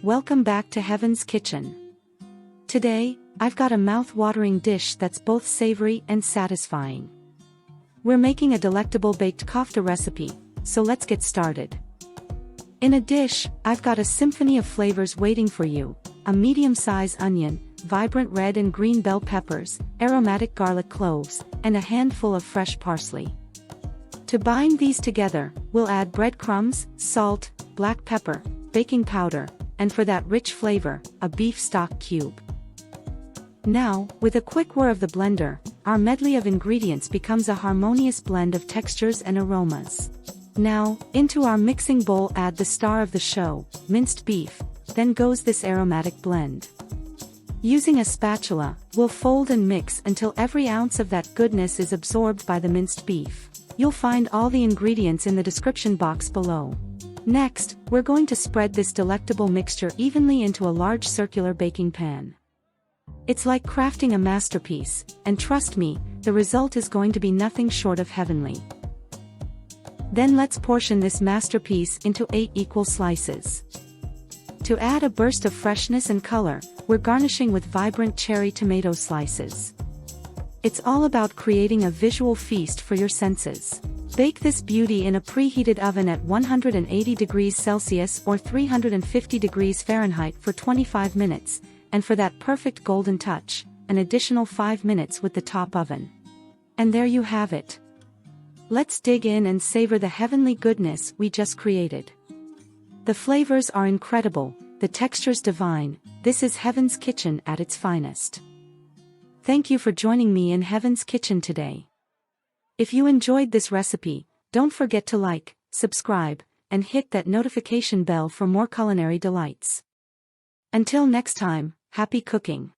Welcome back to Heaven's Kitchen. Today, I've got a mouth-watering dish that's both savory and satisfying. We're making a delectable baked kofte recipe, so let's get started. In a dish, I've got a symphony of flavors waiting for you: a medium-sized onion, vibrant red and green bell peppers, aromatic garlic cloves, and a handful of fresh parsley. To bind these together, we'll add breadcrumbs, salt, black pepper, baking powder, and for that rich flavor, a beef stock cube. Now, with a quick whir of the blender, our medley of ingredients becomes a harmonious blend of textures and aromas. Now, into our mixing bowl add the star of the show, minced beef, then goes this aromatic blend. Using a spatula, we'll fold and mix until every ounce of that goodness is absorbed by the minced beef. You'll find all the ingredients in the description box below. Next, we're going to spread this delectable mixture evenly into a large circular baking pan. It's like crafting a masterpiece, and trust me, the result is going to be nothing short of heavenly. Then let's portion this masterpiece into 8 equal slices. To add a burst of freshness and color, we're garnishing with vibrant cherry tomato slices. It's all about creating a visual feast for your senses. Bake this beauty in a preheated oven at 180 degrees Celsius or 350 degrees Fahrenheit for 25 minutes, and for that perfect golden touch, an additional 5 minutes with the top oven. And there you have it. Let's dig in and savor the heavenly goodness we just created. The flavors are incredible, the textures divine. This is Heaven's Kitchen at its finest. Thank you for joining me in Heaven's Kitchen today. If you enjoyed this recipe, don't forget to like, subscribe, and hit that notification bell for more culinary delights. Until next time, happy cooking!